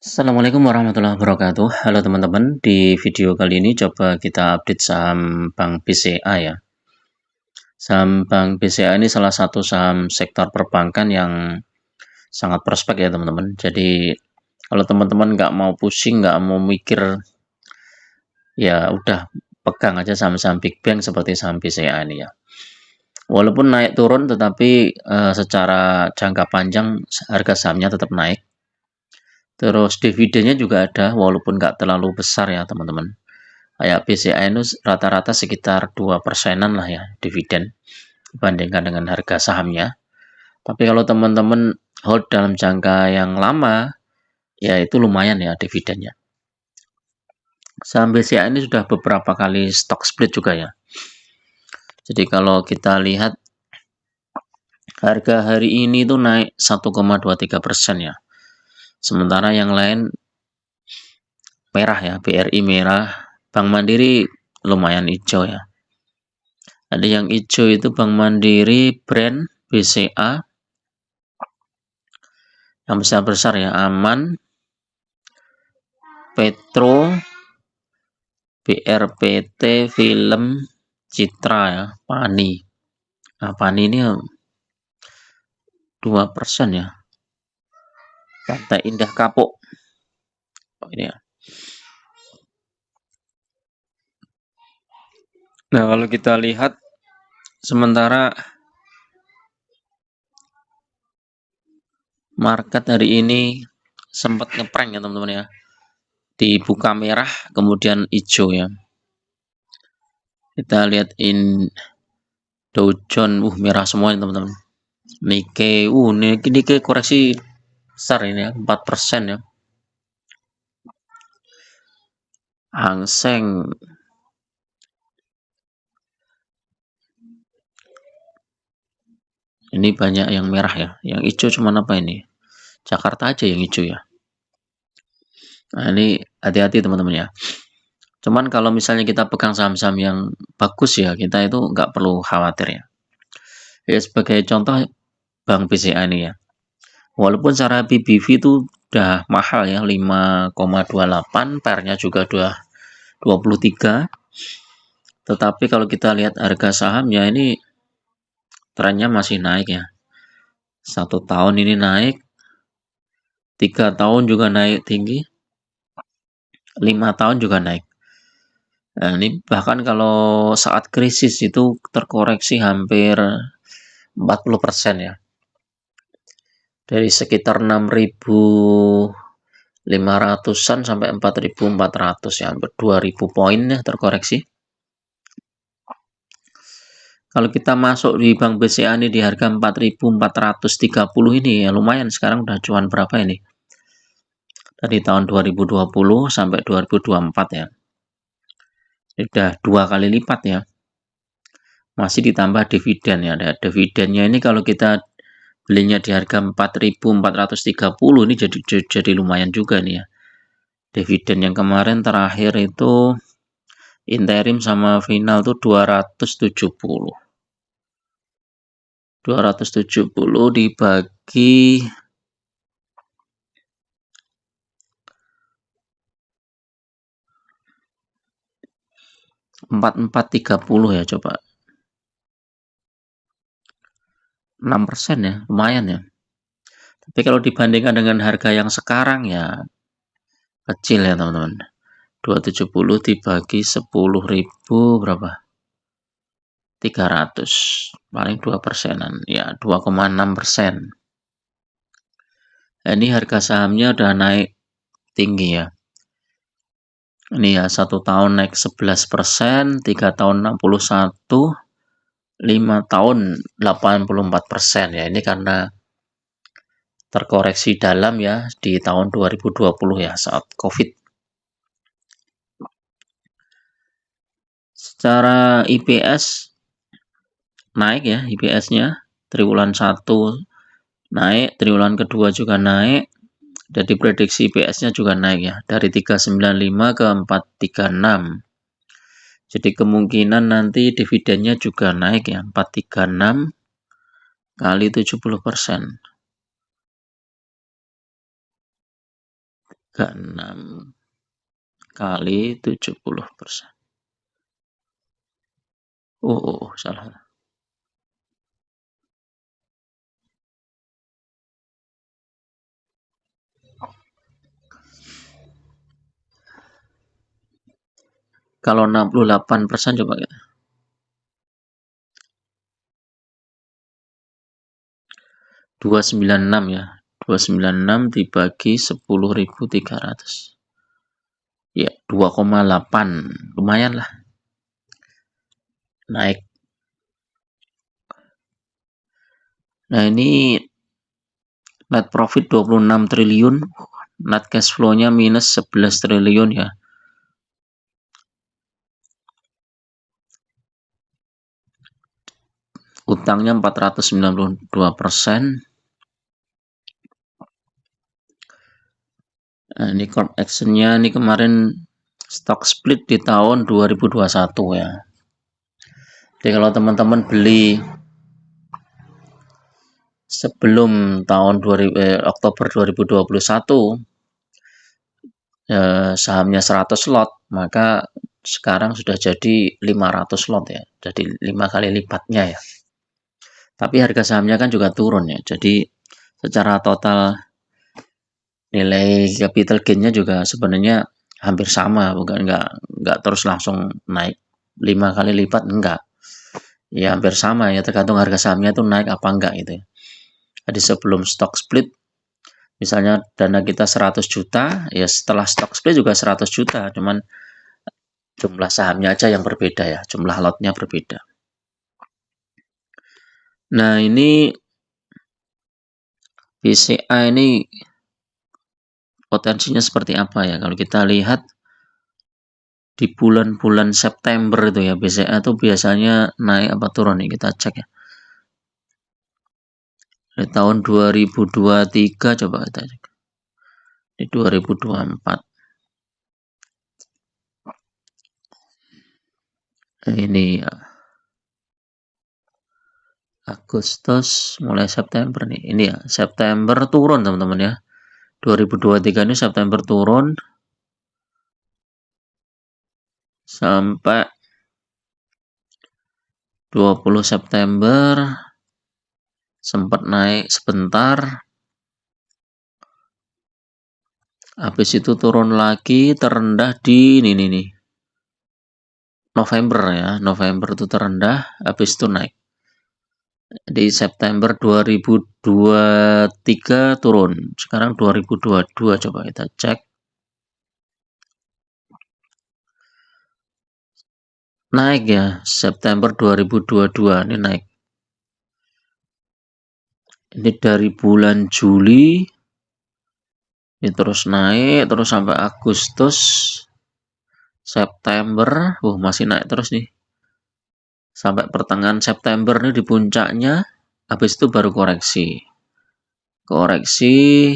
Assalamualaikum warahmatullahi wabarakatuh. Halo teman-teman, di video kali ini coba kita update saham Bank BCA ya. Saham Bank BCA ini salah satu saham sektor perbankan yang sangat prospek ya teman-teman. Jadi kalau teman-teman nggak mau pusing, nggak mau mikir, ya udah pegang aja saham-saham big bank seperti saham BCA ini ya. Walaupun naik turun, tetapi secara jangka panjang harga sahamnya tetap naik. Terus dividennya juga ada, walaupun nggak terlalu besar ya teman-teman. Kayak BCA itu rata-rata sekitar 2%-an lah ya dividen dibandingkan dengan harga sahamnya. Tapi kalau teman-teman hold dalam jangka yang lama, ya itu lumayan ya dividennya. Saham BCA ini sudah beberapa kali stock split juga ya. Jadi kalau kita lihat harga hari ini tuh naik 1,23% ya. Sementara yang lain merah ya, BRI merah, Bank Mandiri lumayan hijau ya. Ada yang hijau itu Bank Mandiri, Brand, BCA, yang besar-besar ya, Aman, Petro, BRPT, Film, Citra ya, Pani. Nah, Pani ini 2% ya. Pantai Indah Kapuk. Oh, ini ya. Nah, kalau kita lihat sementara market hari ini sempat ngeprank ya teman-teman ya. Dibuka merah kemudian hijau ya. Kita lihat Dow Jones, merah semua teman-teman. Nikkei, Nikkei koreksi besar ini ya, 4% ya. Hang Seng ini banyak yang merah ya, yang hijau cuman apa ini? Jakarta aja yang hijau ya. Nah, ini hati-hati teman-teman ya. Cuman kalau misalnya kita pegang saham-saham yang bagus ya, kita itu nggak perlu khawatir ya. Ya sebagai contoh Bank BCA ini ya. Walaupun secara PBV itu udah mahal ya, 5,28, PER-nya juga udah 23. Tetapi kalau kita lihat harga sahamnya ini trennya masih naik ya. 1 tahun ini naik, 3 tahun juga naik tinggi, 5 tahun juga naik. Nah, ini bahkan kalau saat krisis itu terkoreksi hampir 40% ya. Dari sekitar 6.500-an sampai 4.400 ya, hampir 2.000 poin ya terkoreksi. Kalau kita masuk di Bank BCA ini di harga 4.430 ini ya lumayan, sekarang udah cuan berapa ini? Dari tahun 2020 sampai 2024 ya. Ini udah 2 kali lipat ya. Masih ditambah dividen ya. Ada dividennya ini kalau kita belinya di harga 4.430 ini jadi lumayan juga nih ya. Dividen yang kemarin terakhir itu interim sama final tuh 270. 270 dibagi 4430 ya, coba 6% ya, lumayan ya. Tapi kalau dibandingkan dengan harga yang sekarang ya kecil ya teman-teman. 270 dibagi 10.000 berapa? 300, paling 2%-an ya, 2,6%. Nah, ini harga sahamnya udah naik tinggi ya. Ini ya 1 tahun naik 11%, 3 tahun 61, 5 tahun 84% ya. Ini karena terkoreksi dalam ya di tahun 2020 ya saat COVID. Secara IPS naik ya, IPS-nya triwulan 1 naik, triwulan kedua juga naik. Dan diprediksi IPS-nya juga naik ya, dari 395 ke 436. Jadi kemungkinan nanti dividennya juga naik ya, 436 kali 70%. 36 kali 70%. Oh, salah. Kalau 68% coba kita. 296 ya. 296 dibagi 10.300. Ya, 2,8. Lumayan lah. Naik. Nah, ini net profit 26 triliun. Net cash flow-nya minus 11 triliun ya. Utangnya 492%. Nah, ini corp action-nya ini kemarin stock split di tahun 2021 ya. Jadi kalau teman-teman beli sebelum tahun Oktober 2021 sahamnya 100 lot, maka sekarang sudah jadi 500 lot ya. Jadi 5 kali lipatnya ya. Tapi harga sahamnya kan juga turun ya. Jadi secara total nilai capital gain-nya juga sebenarnya hampir sama, bukan nggak terus langsung naik 5 kali lipat, enggak. Ya hampir sama ya, tergantung harga sahamnya itu naik apa enggak gitu ya. Jadi sebelum stock split misalnya dana kita 100 juta, ya setelah stock split juga 100 juta, cuman jumlah sahamnya aja yang berbeda ya, jumlah lotnya berbeda. Nah, ini BCA ini potensinya seperti apa ya? Kalau kita lihat di bulan-bulan September itu ya, BCA itu biasanya naik apa turun nih, kita cek ya. Di tahun 2023 coba kita cek. Di 2024. Ini ya. Agustus mulai September nih. Ini ya, September turun teman-teman ya. 2023 ini September turun sampai 20 September sempat naik sebentar. Habis itu turun lagi terendah di ini nih. November ya. November itu terendah, habis itu naik. Di September 2023 turun. Sekarang 2022 coba kita cek. Naik ya, September 2022 ini naik. Ini dari bulan Juli ini terus naik terus sampai Agustus, September, masih naik terus nih. Sampai pertengahan September nih di puncaknya, habis itu baru koreksi. Koreksi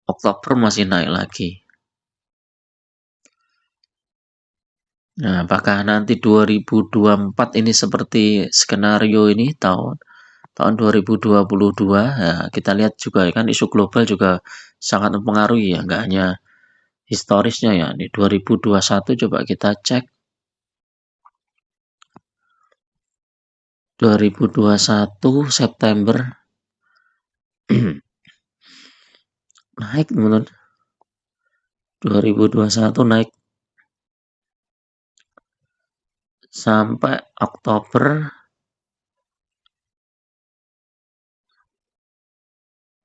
Oktober masih naik lagi. Nah, apakah nanti 2024 ini seperti skenario ini tahun 2022? Ya, kita lihat juga kan isu global juga sangat mempengaruhi ya, nggak hanya historisnya ya. Di 2021 coba kita cek. 2021 September naik menurut 2021 naik sampai Oktober,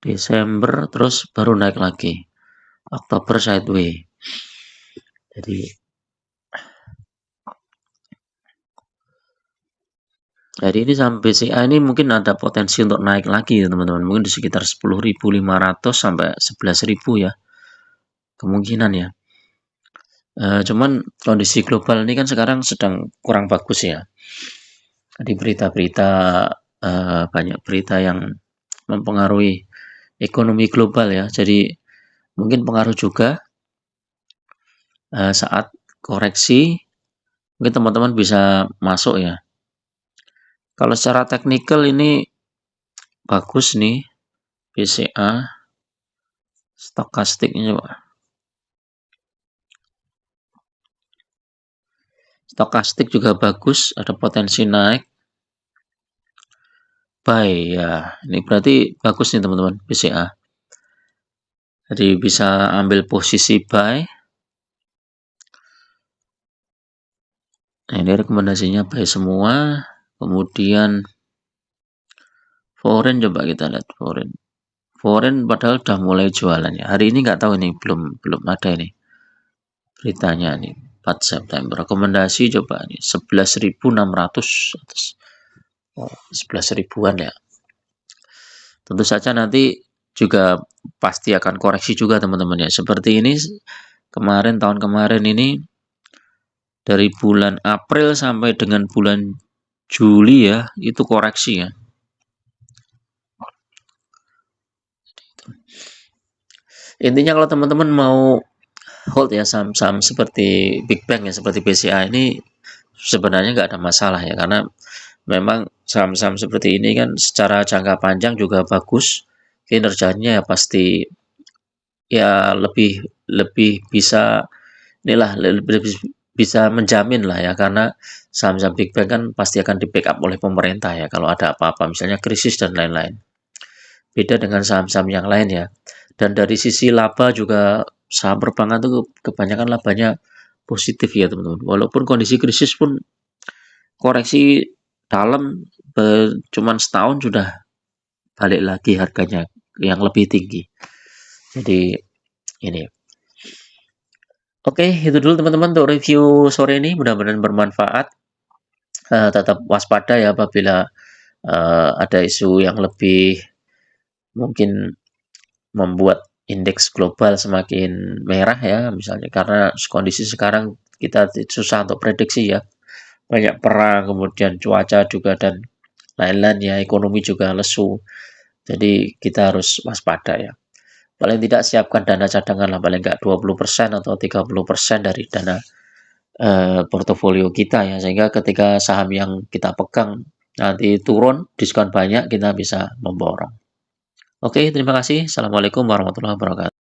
Desember terus baru naik lagi. Oktober sideways. Jadi ini saham BCA ini mungkin ada potensi untuk naik lagi ya teman-teman. Mungkin di sekitar 10.500 sampai 11.000 ya. Kemungkinan ya. Cuman kondisi global ini kan sekarang sedang kurang bagus ya. Jadi berita-berita banyak berita yang mempengaruhi ekonomi global ya. Jadi mungkin pengaruh juga saat koreksi mungkin teman-teman bisa masuk ya. Kalau secara teknikal ini bagus nih BCA stokastiknya coba. Stokastik juga bagus, ada potensi naik. Buy ya, ini berarti bagus nih teman-teman BCA. Jadi bisa ambil posisi buy. Nah, ini rekomendasinya buy semua. Kemudian foreign, coba kita lihat foreign. Foreign padahal udah mulai jualan ya. Hari ini nggak tahu, ini belum ada ini beritanya nih. 4 September. Rekomendasi coba nih 11.600 atas. Oh, 11 ribuan ya. Tentu saja nanti juga pasti akan koreksi juga teman-teman ya. Seperti ini tahun kemarin ini dari bulan April sampai dengan bulan Juli ya, itu koreksi ya. Intinya kalau teman-teman mau hold ya saham-saham seperti Big Bang ya, seperti BCA ini sebenarnya nggak ada masalah ya, karena memang saham-saham seperti ini kan secara jangka panjang juga bagus, kinerjanya ya pasti ya lebih lebih bisa inilah lebih bisa menjamin lah ya, karena saham-saham Big Bang kan pasti akan di backup oleh pemerintah ya kalau ada apa-apa misalnya krisis dan lain-lain. Beda dengan saham-saham yang lain ya. Dan dari sisi laba juga saham perbankan tuh kebanyakan labanya positif ya teman-teman. Walaupun kondisi krisis pun koreksi dalam cuman setahun sudah balik lagi harganya yang lebih tinggi. Jadi ini. Oke, itu dulu teman-teman untuk review sore ini. Mudah-mudahan bermanfaat. Tetap waspada ya apabila ada isu yang lebih mungkin membuat indeks global semakin merah ya, misalnya karena kondisi sekarang kita susah untuk prediksi ya. Banyak perang, kemudian cuaca juga dan lain-lain ya, ekonomi juga lesu. Jadi kita harus waspada ya. Paling tidak siapkan dana cadangan lah, paling nggak 20% atau 30% dari dana portofolio kita ya, sehingga ketika saham yang kita pegang nanti turun diskon banyak kita bisa memborong. Oke, terima kasih. Assalamualaikum warahmatullahi wabarakatuh.